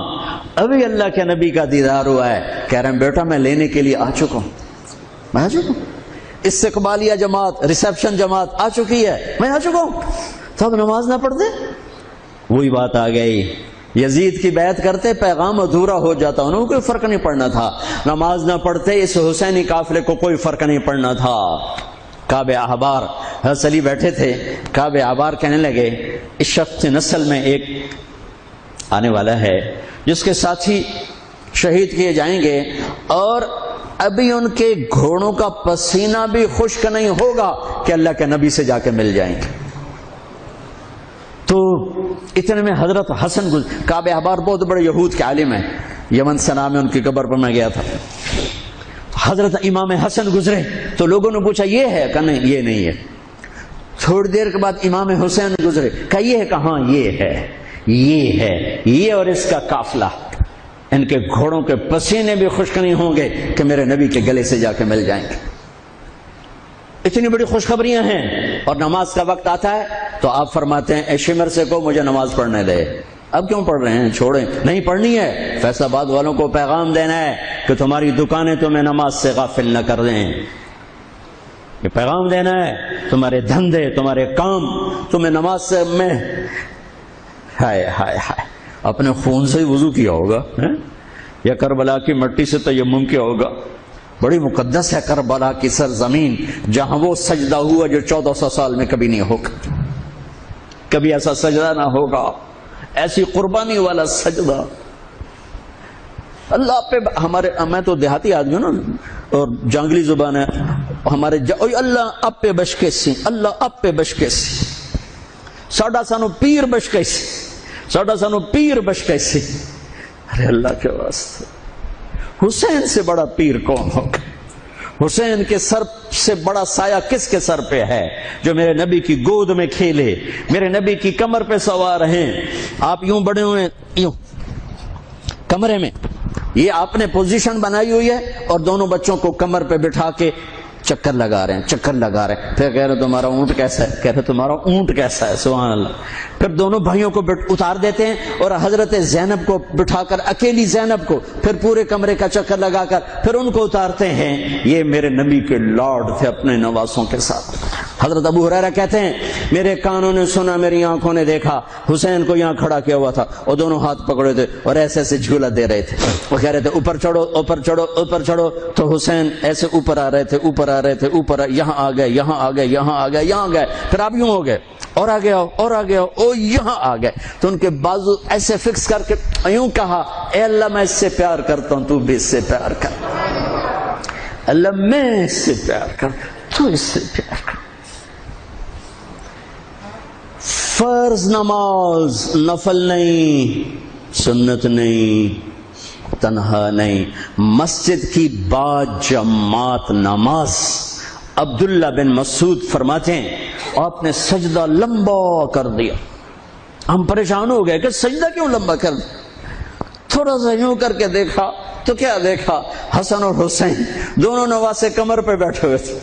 ابھی اللہ کے نبی کا دیدار ہوا ہے۔ کہہ رہے ہیں بیٹا میں لینے کے لیے آ چکا ہوں، میں آ چکا ہوں، استقبالیہ جماعت، ریسیپشن جماعت آ چکی ہے، میں آ چکا ہوں۔ تو اب نماز نہ پڑھتے؟ وہی بات آ گئی، یزید کی بیعت کرتے پیغام ادھورا ہو جاتا، انہوں کو کوئی فرق نہیں پڑنا تھا۔ نماز نہ پڑھتے اس حسینی قافلے کو کوئی فرق نہیں پڑنا تھا۔ کعب احبار حضرت علی بیٹھے تھے، کعب احبار کہنے لگے اس شخص نسل میں ایک آنے والا ہے جس کے ساتھی شہید کیے جائیں گے اور ابھی ان کے گھوڑوں کا پسینہ بھی خشک نہیں ہوگا کہ اللہ کے نبی سے جا کے مل جائیں گے۔ تو اتنے میں حضرت حسن کعب احبار بہت بڑے یہود کے عالم ہیں، یمن سے نام ہے ان کی قبر پر میں گیا تھا۔ حضرت امام حسن گزرے تو لوگوں نے پوچھا یہ ہے؟ کہا نہیں یہ نہیں ہے۔ تھوڑی دیر کے بعد امام حسین گزرے، کہا یہ ہے؟ کہاں یہ ہے، یہ ہے، یہ اور اس کا قافلہ، ان کے گھوڑوں کے پسینے بھی خشک نہیں ہوں گے کہ میرے نبی کے گلے سے جا کے مل جائیں گے۔ اتنی بڑی خوشخبریاں ہیں اور نماز کا وقت آتا ہے تو آپ فرماتے ہیں اے شمر سے کو مجھے نماز پڑھنے دے۔ اب کیوں پڑھ رہے ہیں؟ چھوڑیں، نہیں پڑھنی ہے۔ فیصل آباد والوں کو پیغام دینا ہے کہ تمہاری دکانیں تمہیں نماز سے غافل نہ کر دیں، یہ پیغام دینا ہے۔ تمہارے دھندے، تمہارے کام تمہیں نماز سے میں ہائے ہائے ہائے اپنے خون سے ہی وضو کیا ہوگا یا کربلا کی مٹی سے تیمم کیا ہوگا۔ بڑی مقدس ہے کربلا کی سرزمین، جہاں وہ سجدہ ہوا جو 1400 سال میں کبھی نہیں ہوگا، کبھی ایسا سجدہ نہ ہوگا، ایسی قربانی والا سجدہ۔ اللہ پہ ہمارے، میں تو دیہاتی آدمی ہوں نا اور جنگلی زبان ہے ہمارے، اللہ آپ پہ بشکے سی، اللہ آپ پہ بشکے سی، ساڈا سانو پیر بشکے سی، ساڈا سانو پیر بشکے سی۔ ارے اللہ کے واسطے، حسین سے بڑا پیر کون ہوگا؟ حسین کے سر سے بڑا سایہ کس کے سر پہ ہے جو میرے نبی کی گود میں کھیلے، میرے نبی کی کمر پہ سوار ہیں۔ آپ یوں بڑے ہوئے یوں کمرے میں، یہ آپ نے پوزیشن بنائی ہوئی ہے اور دونوں بچوں کو کمر پہ بٹھا کے چکر لگا رہے ہیں، چکر لگا رہے ہیں۔ پھر کہہ رہے تمہارا اونٹ کیسا ہے؟ کہہ رہے تمہارا اونٹ کیسا ہے؟ سبحان اللہ۔ پھر دونوں بھائیوں کو اتار دیتے ہیں اور حضرت زینب کو بٹھا کر، اکیلی زینب کو، پھر پورے کمرے کا چکر لگا کر پھر ان کو اتارتے ہیں۔ یہ میرے نبی کے لاڈ تھے اپنے نواسوں کے ساتھ۔ حضرت ابو ہریرہ کہتے ہیں میرے کانوں نے سنا، میری آنکھوں نے دیکھا، حسین کو یہاں کھڑا کیا ہوا تھا اور دونوں ہاتھ پکڑے تھے اور ایسے ایسے جھولا دے رہے تھے۔ وہ کہہ رہے تھے اوپر چڑھو، اوپر چڑھو، اوپر چڑھو، تو حسین ایسے اوپر آ رہے تھے، اوپر آ رہے تھے، اوپر یہاں آ گئے، یہاں آ گئے، یہاں آ گئے، یہاں گئے، پھر آپ یوں ہو گئے اور آگے آؤ اور آگے آؤ، او یہاں آ گئے۔ تو ان کے بازو ایسے فکس کر کے یوں کہا اے اللہ میں اس سے پیار کرتا ہوں، تو بھی اس سے پیار کر، اللہ میں اس سے پیار کرتا ہوں، تو اس سے پیار کر۔ فرض نماز نفل نہیں، سنت نہیں، تنہا نہیں، مسجد کی با جماعت نماز۔ عبداللہ بن مسعود فرماتے ہیں آپ نے سجدہ لمبا کر دیا. ہم پریشان ہو گئے کہ سجدہ کیوں لمبا کر دیا. تھوڑا سا یوں کر کے دیکھا تو کیا دیکھا؟ حسن اور حسین دونوں نواسے کمر پہ بیٹھے ہوئے تھے.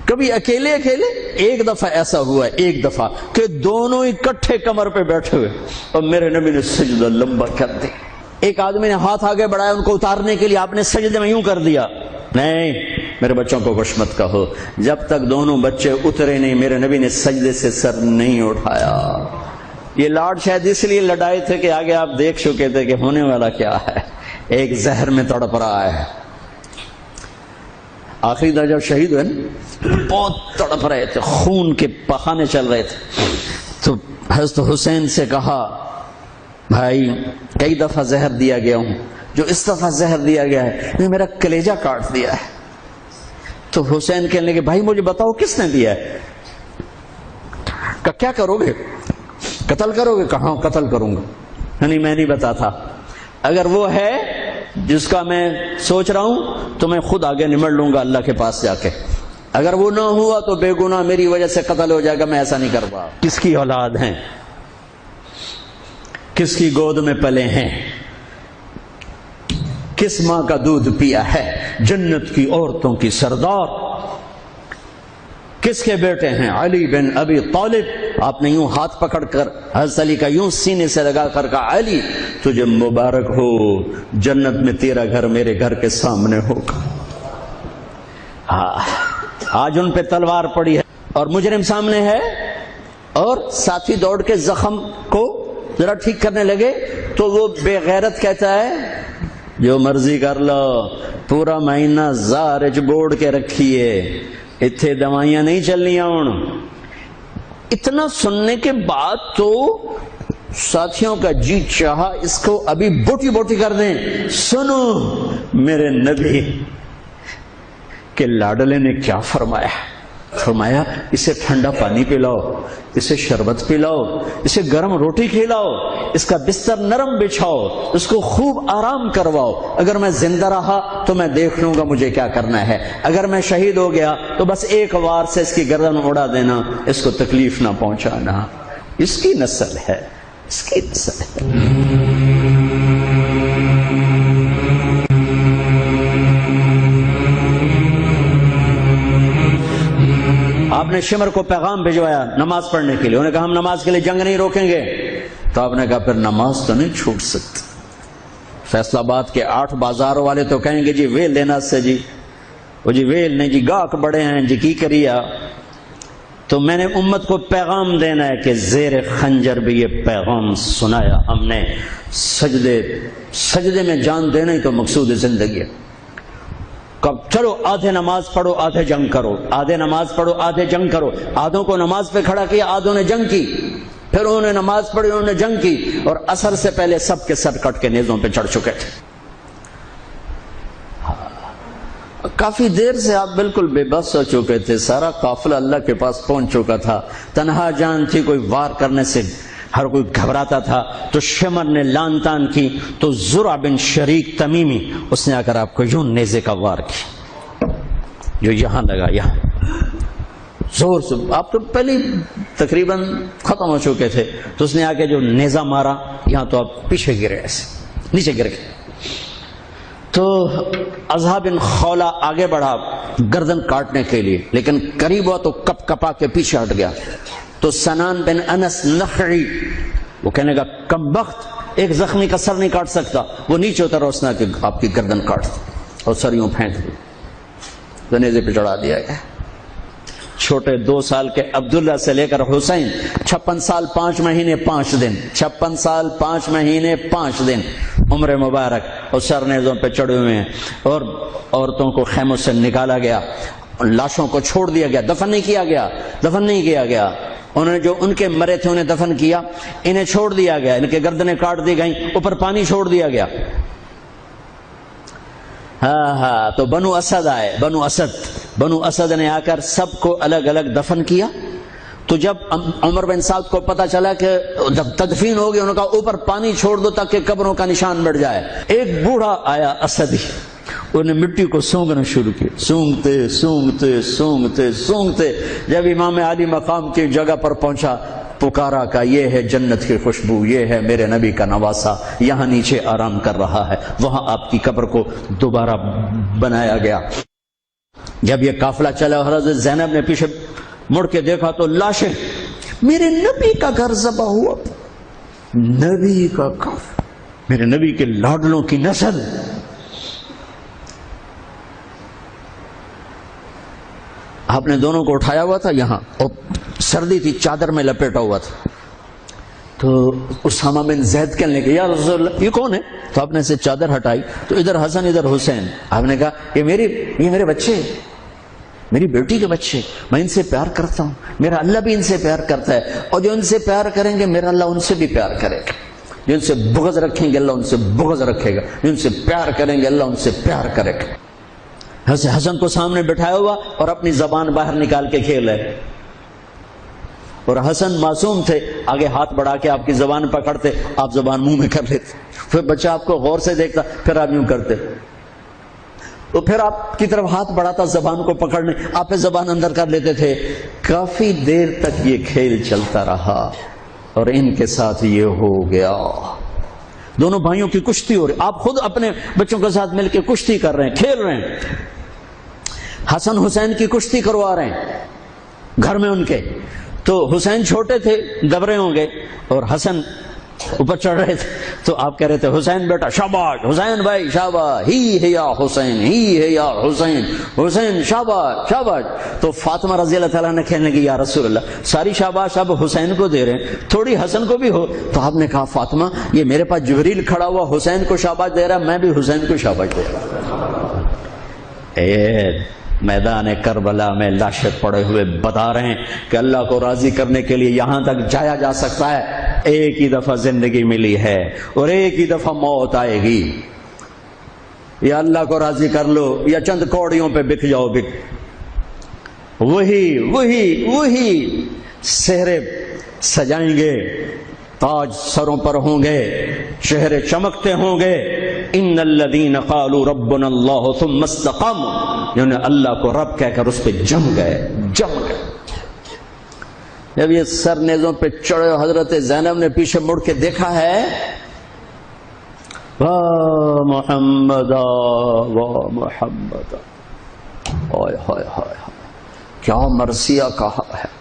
کبھی اکیلے اکیلے، ایک دفعہ ایسا ہوا ہے، ایک دفعہ کہ دونوں اکٹھے کمر پہ بیٹھے ہوئے اور میرے نبی نے سجدہ لمبا کر دیا. ایک آدمی نے ہاتھ آگے بڑھایا ان کو اتارنے کے لیے، آپ نے سجدے میں یوں کر دیا. نہیں، میرے بچوں کو کچھ مت کہو. جب تک دونوں بچے اترے نہیں میرے نبی نے سجدے سے سر نہیں اٹھایا. یہ لاڈ شاید اس لیے لڑائے تھے کہ آگے آپ دیکھ چکے تھے کہ ہونے والا کیا ہے. ایک زہر میں تڑپ رہا ہے. آخری دن جب شہید ہوئے بہت تڑپ رہے تھے، خون کے بہانے چل رہے تھے. تو حضرت حسین سے کہا بھائی کئی دفعہ زہر دیا گیا ہوں، جو اس دفعہ زہر دیا گیا ہے یہ میرا کلیجہ کاٹ دیا ہے. تو حسین کہنے لگے بھائی مجھے بتاؤ کس نے دیا ہے؟ کہ کیا کرو گے؟ قتل کرو گے؟ کہاں قتل کروں گا. نہیں میں نہیں بتاتا. اگر وہ ہے جس کا میں سوچ رہا ہوں تو میں خود آگے نمٹ لوں گا اللہ کے پاس جا کے. اگر وہ نہ ہوا تو بے گناہ میری وجہ سے قتل ہو جائے گا، میں ایسا نہیں کر پا. کس کی اولاد ہیں؟ کس کی گود میں پلے ہیں؟ کس ماں کا دودھ پیا ہے؟ جنت کی عورتوں کی سردار. کس کے بیٹے ہیں؟ علی بن ابی طالب. آپ نے یوں ہاتھ پکڑ کر حضرت علی کا یوں سینے سے لگا کر کہا علی تجھے مبارک ہو، جنت میں تیرا گھر میرے گھر کے سامنے ہوگا. آج ان پہ تلوار پڑی ہے اور مجرم سامنے ہے، اور ساتھی دوڑ کے زخم کو ذرا ٹھیک کرنے لگے تو وہ بے غیرت کہتا ہے جو مرضی کر لو، پورا مہینہ زارج بوڑ کے رکھیے، اتنے دوائیاں نہیں چلنی ہوں. اتنا سننے کے بعد تو ساتھیوں کا جی چاہا اس کو ابھی بوٹی بوٹی کر دیں. سنو میرے نبی کہ لاڈلے نے کیا فرمایا. فرمایا اسے ٹھنڈا پانی پلاؤ، اسے شربت پلاؤ، اسے گرم روٹی کھلاؤ، اس کا بستر نرم بچھاؤ، اس کو خوب آرام کرواؤ. اگر میں زندہ رہا تو میں دیکھ لوں گا مجھے کیا کرنا ہے. اگر میں شہید ہو گیا تو بس ایک وار سے اس کی گردن اڑا دینا، اس کو تکلیف نہ پہنچانا. اس کی نسل ہے، اس کی نسل ہے. آپ نے شمر کو پیغام بھجوایا نماز پڑھنے کے لیے. انہوں نے کہا ہم نماز کے لیے جنگ نہیں روکیں گے. تو آپ نے کہا پھر نماز تو نہیں چھوٹ سکتی. فیصل آباد کے 8 بازار والے تو کہیں گے جی ویل دینا سے جی، وہ جی ویل نہیں جی گاہک بڑے ہیں جی کی کریا. تو میں نے امت کو پیغام دینا ہے کہ زیر خنجر بھی یہ پیغام سنایا ہم نے. سجدے میں جان دینا ہی تو مقصود زندگی ہے. کب چلو آدھے نماز پڑھو آدھے جنگ کرو، آدھے نماز پڑھو آدھے جنگ کرو. آدھوں کو نماز پہ کھڑا کیا، آدھوں نے جنگ کی. پھر انہوں نے نماز پڑھی، انہوں نے جنگ کی، اور عصر سے پہلے سب کے سر کٹ کے نیزوں پہ چڑھ چکے تھے. کافی دیر سے آپ بالکل بے بس ہو چکے تھے. سارا قافلہ اللہ کے پاس پہنچ چکا تھا. تنہا جان تھی، کوئی وار کرنے سے ہر کوئی گھبراتا تھا. تو شمر نے لان تان کی تو زرع بن شریک تمیمی اس نے آ کر آپ کو یوں نیزے کا وار کی جو یہاں لگا، یہاں زور سے. آپ تو پہلے تقریباً ختم ہو چکے تھے. تو اس نے آ کے جو نیزہ مارا یہاں تو آپ پیچھے گرے، ایسے نیچے گر گئے. تو اضحیٰ بن خولہ آگے بڑھا گردن کاٹنے کے لیے، لیکن قریب ہوا تو کپ کپا کے پیچھے ہٹ گیا. تو سنان بن انس نخعی وہ کہنے کا کم بخت ایک زخمی کا سر نہیں کاٹ سکتا. وہ نیچے اترا، اس نے کہ آپ کی گردن کاٹ اور سر یوں پھینک دی، تو نیزے پہ چڑھا دیا گیا. چھوٹے 2 سال کے عبداللہ سے لے کر حسین 56 سال 5 مہینے 5 دن 56 سال 5 مہینے 5 دن عمر مبارک، اور سر نیزوں پہ چڑھے ہوئے ہیں. اور عورتوں کو خیموں سے نکالا گیا، لاشوں کو چھوڑ دیا گیا، دفن نہیں کیا گیا. انہوں نے جو ان کے مرے تھے انہیں دفن کیا، انہیں چھوڑ دیا گیا، ان کے گردنیں کاٹ دی گئیں، اوپر پانی چھوڑ دیا گیا. تو بنو اسد آئے. بنو اسد نے آ کر سب کو الگ الگ دفن کیا. تو جب عمر بن سعد کو پتا چلا کہ جب تدفین ہوگی، انہوں نے کہا اوپر پانی چھوڑ دو تاکہ قبروں کا نشان بڑھ جائے. ایک بوڑھا آیا اسدی، انہیں مٹی کو سونگنا شروع کیا، سونگتے سونگتے سونگتے سونگتے جب امام علی مقام کی جگہ پر پہنچا، پکارا کہ یہ ہے جنت کی خوشبو، یہ ہے میرے نبی کا نواسا، یہاں نیچے آرام کر رہا ہے۔ وہاں آپ کی قبر کو دوبارہ بنایا گیا۔ جب یہ قافلہ چلا، حضرت زینب نے پیچھے مڑ کے دیکھا تو لاشیں، میرے نبی کا گھر ذبح ہوا، نبی کا گھر، میرے نبی کے لاڈلوں کی نسل۔ آپ نے دونوں کو اٹھایا ہوا تھا یہاں، اور سردی تھی، چادر میں لپیٹا ہوا تھا۔ تو اسامہ بن زید کہنے لگے یا رسول اللہ یہ کون ہے؟ تو آپ نے سے چادر ہٹائی تو ادھر حسن ادھر حسین۔ آپ نے کہا یہ میرے بچے، میری بیٹی کے بچے، میں ان سے پیار کرتا ہوں، میرا اللہ بھی ان سے پیار کرتا ہے، اور جو ان سے پیار کریں گے میرا اللہ ان سے بھی پیار کرے گا، جو ان سے بغض رکھیں گے اللہ ان سے بغض رکھے گا، جو ان سے پیار کریں گے اللہ ان سے پیار کرے گا۔ حسن کو سامنے بٹھایا ہوا اور اپنی زبان باہر نکال کے کھیل ہے، اور حسن معصوم تھے، آگے ہاتھ بڑھا کے آپ کی زبان پکڑتے، آپ زبان منہ میں کر لیتے، پھر بچہ آپ کو غور سے دیکھتا، پھر آپ یوں کرتے، تو پھر آپ کی طرف ہاتھ بڑھاتا زبان کو پکڑنے، آپ پہ زبان اندر کر لیتے تھے۔ کافی دیر تک یہ کھیل چلتا رہا اور ان کے ساتھ یہ ہو گیا۔ دونوں بھائیوں کی کشتی ہو رہی، آپ خود اپنے بچوں کے ساتھ مل کے کشتی کر رہے ہیں، کھیل رہے ہیں۔ حسن حسین کی کشتی کروا رہے ہیں گھر میں ان کے، تو حسین چھوٹے تھے، گبرے ہوں گے، اور حسن اوپر چڑھ رہے تھے، تو آپ کہہ رہے تھے حسین بیٹا شاباش، حسین بھائی شاباش، ہی ہے یا حسین، ہی ہے یا حسین، حسین شاباش شاباش۔ تو فاطمہ رضی اللہ تعالیٰ نے کہنے لگی یا رسول اللہ ساری شاباش اب حسین کو دے رہے ہیں، تھوڑی حسن کو بھی ہو۔ تو آپ نے کہا فاطمہ یہ میرے پاس جبریل کھڑا ہوا حسین کو شاباش دے رہا، میں بھی حسین کو شاباش دے رہا۔ میدان کربلا میں لاشیں پڑے ہوئے بتا رہے ہیں کہ اللہ کو راضی کرنے کے لیے یہاں تک جایا جا سکتا ہے، ایک ہی دفعہ زندگی ملی ہے اور ایک ہی دفعہ موت آئے گی، یا اللہ کو راضی کر لو یا چند کوڑیوں پہ بک جاؤ۔ وہی سہرے سجائیں گے، تاج سروں پر ہوں گے، چہرے چمکتے ہوں گے۔ ان الذین قالوا ربنا اللہ ثم استقاموا، یعنی اللہ کو رب کہہ کر اس پہ جم گئے۔ جب یہ سر نیزوں پہ چڑھے، حضرت زینب نے پیچھے مڑ کے دیکھا ہے، واہ محمد واہ محمد، ہائے ہائے ہائے کیا مرثیہ کہا ہے،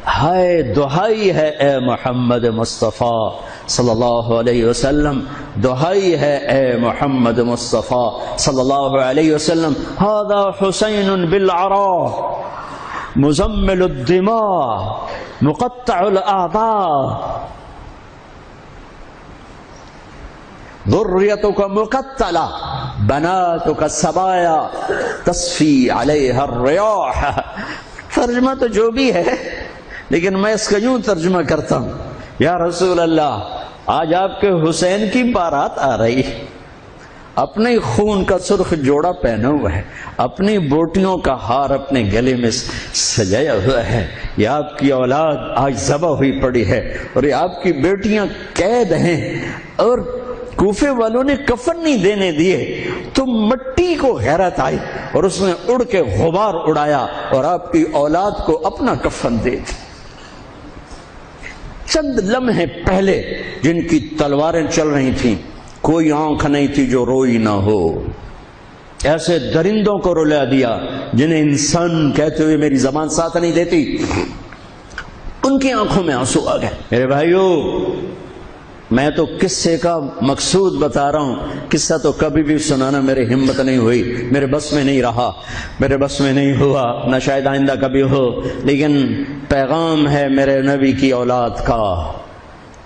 ہائے دہائی ہے اے محمد مصطفیٰ صلی اللہ علیہ وسلم، دہائی ہے اے محمد مصطفیٰ صلی اللہ علیہ وسلم۔ ھذا حسین بالعراء مزمل الدماء مقطع الاعضاء ذریتک مقتلہ بناتک سبایا تصفی علیہ الریاح۔ ترجمہ تو جو بھی ہے لیکن میں اس کا یوں ترجمہ کرتا ہوں، یا رسول اللہ آج آپ کے حسین کی بارات آ رہی، اپنے خون کا سرخ جوڑا پہنا ہوا ہے، اپنی بوٹیوں کا ہار اپنے گلے میں سجایا ہوا ہے، یہ آپ کی اولاد آج ذبح ہوئی پڑی ہے اور یہ آپ کی بیٹیاں قید ہیں، اور کوفے والوں نے کفن نہیں دینے دیے، تو مٹی کو غیرت آئی اور اس نے اڑ کے غبار اڑایا اور آپ کی اولاد کو اپنا کفن دے دی۔ چند لمحے پہلے جن کی تلواریں چل رہی تھیں، کوئی آنکھ نہیں تھی جو روئی نہ ہو، ایسے درندوں کو رلا دیا جنہیں انسان کہتے ہوئے میری زبان ساتھ نہیں دیتی، ان کی آنکھوں میں آنسو آ گئے۔ میرے بھائیو میں تو قصے کا مقصود بتا رہا ہوں، قصہ تو کبھی بھی سنانا میری ہمت نہیں ہوئی، میرے بس میں نہیں رہا، میرے بس میں نہیں ہوا، نہ شاید آئندہ کبھی ہو، لیکن پیغام ہے میرے نبی کی اولاد کا۔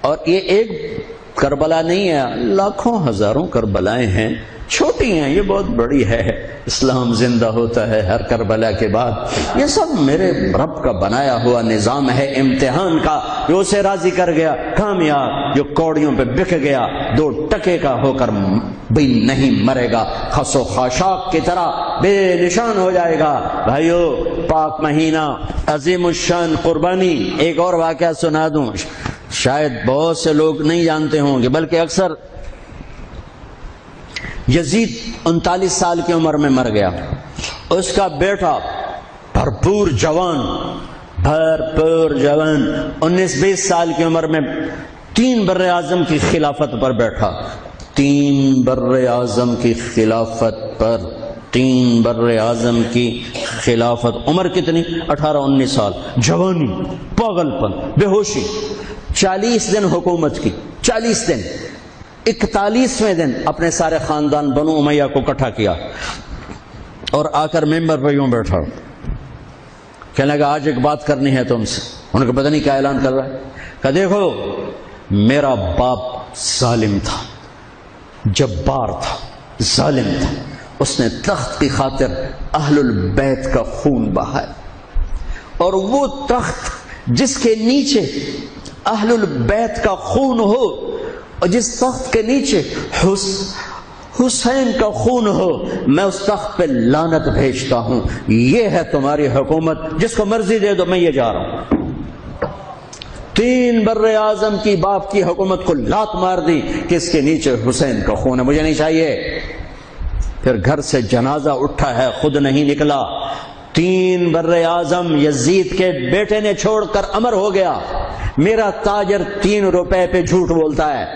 اور یہ ایک کربلا نہیں ہے، لاکھوں ہزاروں کربلائیں ہیں، چھوٹی ہیں، یہ بہت بڑی ہے۔ اسلام زندہ ہوتا ہے ہر کربلا کے بعد۔ یہ سب میرے رب کا بنایا ہوا نظام ہے امتحان کا، جو اسے راضی کر گیا کامیاب، جو کوڑیوں پہ بک گیا 2 ٹکے کا ہو کر بھی نہیں مرے گا، خس و خاشاک کی طرح بے نشان ہو جائے گا۔ بھائیو پاک مہینہ، عظیم الشان قربانی۔ ایک اور واقعہ سنا دوں، شاید بہت سے لوگ نہیں جانتے ہوں گے، بلکہ اکثر یزید 39 سال کی عمر میں مر گیا. اس کا بیٹا بھرپور جوان 19-20 سال کی عمر میں 3 بر اعظم کی خلافت پر بیٹھا. 3 بر اعظم کی خلافت پر 3 بر اعظم کی خلافت. عمر کتنی؟ 18-19 سال. جوانی، پاگل پن، بے ہوشی. 40 دن حکومت کی. 40 دن. 41ویں دن اپنے سارے خاندان بنو امیہ کو اکٹھا کیا اور آ کر ممبر پہ یوں بیٹھا. کہنے لگا آج ایک بات کرنی ہے تم سے. انہوں نے کہا پتہ نہیں کیا اعلان کر رہا ہے. کہا دیکھو میرا باپ ظالم تھا، جبار تھا، ظالم تھا. اس نے تخت کی خاطر اہل البیت کا خون بہایا، اور وہ تخت جس کے نیچے اہل البیت کا خون ہو اور جس تخت کے نیچے حسین کا خون ہو، میں اس تخت پہ لعنت بھیجتا ہوں. یہ ہے تمہاری حکومت، جس کو مرضی دے دو، میں یہ جا رہا ہوں. 3 بر اعظم کی باپ کی حکومت کو لات مار دی کہ اس کے نیچے حسین کا خون ہے، مجھے نہیں چاہیے. پھر گھر سے جنازہ اٹھا ہے، خود نہیں نکلا. 3 بر اعظم یزید کے بیٹے نے چھوڑ کر امر ہو گیا. میرا تاجر 3 روپے پہ جھوٹ بولتا ہے،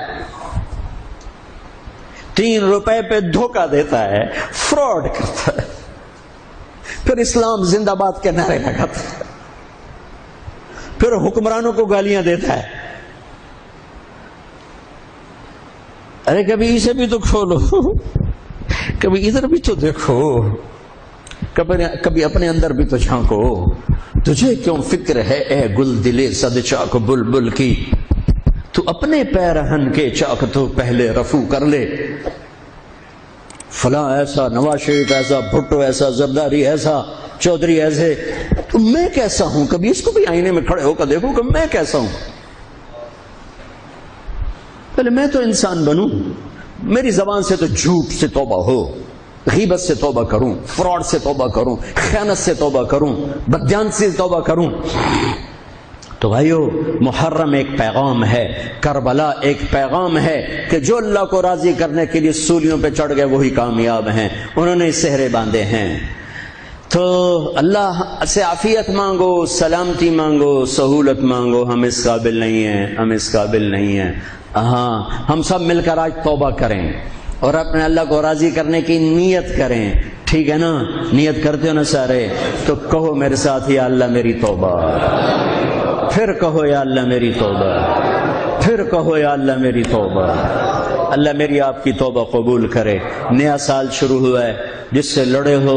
3 روپے پہ دھوکہ دیتا ہے، فراڈ کرتا ہے. پھر اسلام زندہ باد کے نعرے لگاتا ہے، پھر حکمرانوں کو گالیاں دیتا ہے. ارے کبھی اسے بھی تو کھولو، کبھی ادھر بھی تو دیکھو، کبھی اپنے اندر بھی تو جھانکو. تجھے کیوں فکر ہے اے گل دلے صد چاک بلبل کی، تو اپنے پیرہن کے چاک تو پہلے رفو کر لے. فلاں ایسا، نواز شریف ایسا، بھٹو ایسا، زرداری ایسا، چودھری ایسے، تو میں کیسا ہوں؟ کبھی اس کو بھی آئینے میں کھڑے ہو کر دیکھو کہ میں کیسا ہوں. پہلے میں تو انسان بنوں. میری زبان سے تو جھوٹ سے توبہ ہو، غیبت سے توبہ کروں، فراڈ سے توبہ کروں، خیانت سے توبہ کروں، بددیانتی سے توبہ کروں. تو بھائیو، محرم ایک پیغام ہے، کربلا ایک پیغام ہے کہ جو اللہ کو راضی کرنے کے لیے سولیوں پہ چڑھ گئے وہی کامیاب ہیں. انہوں نے سہرے باندھے ہیں. تو اللہ سے عافیت مانگو، سلامتی مانگو، سہولت مانگو. ہم اس قابل نہیں ہیں، ہم اس قابل نہیں ہیں. ہاں، ہم سب مل کر آج توبہ کریں اور اپنے اللہ کو راضی کرنے کی نیت کریں. ٹھیک ہے نا؟ نیت کرتے ہو نا سارے؟ تو کہو میرے ساتھ، یا اللہ میری توبہ. پھر کہو یا اللہ میری توبہ. پھر کہو یا اللہ میری توبہ. اللہ میری آپ کی توبہ قبول کرے. نیا سال شروع ہوا ہے، جس سے لڑے ہو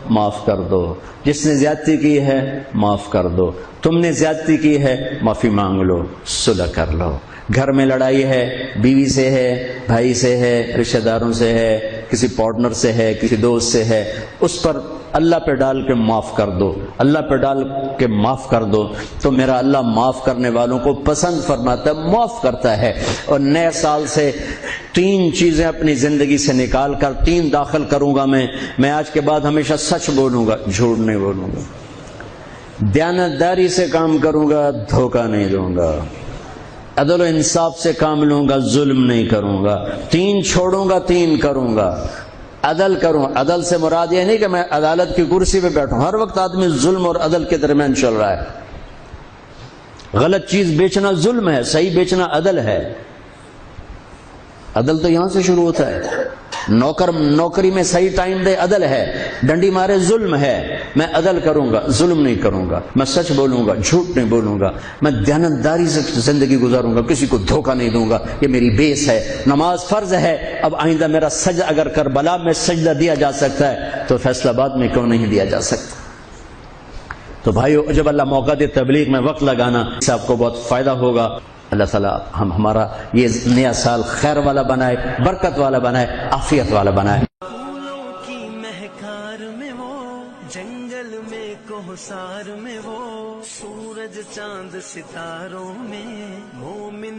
معاف کر دو، جس نے زیادتی کی ہے معاف کر دو، تم نے زیادتی کی ہے معافی مانگ لو، صلح کر لو. گھر میں لڑائی ہے، بیوی سے ہے، بھائی سے ہے، رشتہ داروں سے ہے، کسی پارٹنر سے ہے، کسی دوست سے ہے، اس پر اللہ پہ ڈال کے معاف کر دو. اللہ پہ ڈال کے معاف کر دو تو میرا اللہ معاف کرنے والوں کو پسند فرماتا ہے، معاف کرتا ہے. اور نئے سال سے 3 چیزیں اپنی زندگی سے نکال کر 3 داخل کروں گا. میں آج کے بعد ہمیشہ سچ بولوں گا، جھوٹ نہیں بولوں گا. دیانتداری سے کام کروں گا، دھوکہ نہیں دوں گا. عدل و انصاف سے کام لوں گا، ظلم نہیں کروں گا. 3 چھوڑوں گا، 3 کروں گا. عدل کروں. عدل سے مراد یہ نہیں کہ میں عدالت کی کرسی پہ بیٹھوں. ہر وقت آدمی ظلم اور عدل کے درمیان چل رہا ہے. غلط چیز بیچنا ظلم ہے، صحیح بیچنا عدل ہے. عدل تو یہاں سے شروع ہوتا ہے. نوکری میں صحیح ٹائم دے، عدل ہے. ڈنڈی مارے، ظلم ہے. میں عدل کروں گا، ظلم نہیں کروں گا. میں سچ بولوں گا، جھوٹ نہیں بولوں گا. میں دیانتداری سے زندگی گزاروں گا، کسی کو دھوکہ نہیں دوں گا. یہ میری بیس ہے. نماز فرض ہے. اب آئندہ میرا سجدہ اگر کربلا میں سجدہ دیا جا سکتا ہے تو فیصل آباد میں کیوں نہیں دیا جا سکتا؟ تو بھائیو، جب اللہ موقع دے تبلیغ میں وقت لگانا، اس سے آپ کو بہت فائدہ ہوگا. اللہ تعالیٰ ہمارا یہ نیا سال خیر والا بنائے، برکت والا بنائے، عافیت والا بنائے. پھولوں کی مہکار میں وہ، جنگل میں کوہسار میں وہ، سورج چاند ستاروں میں مومن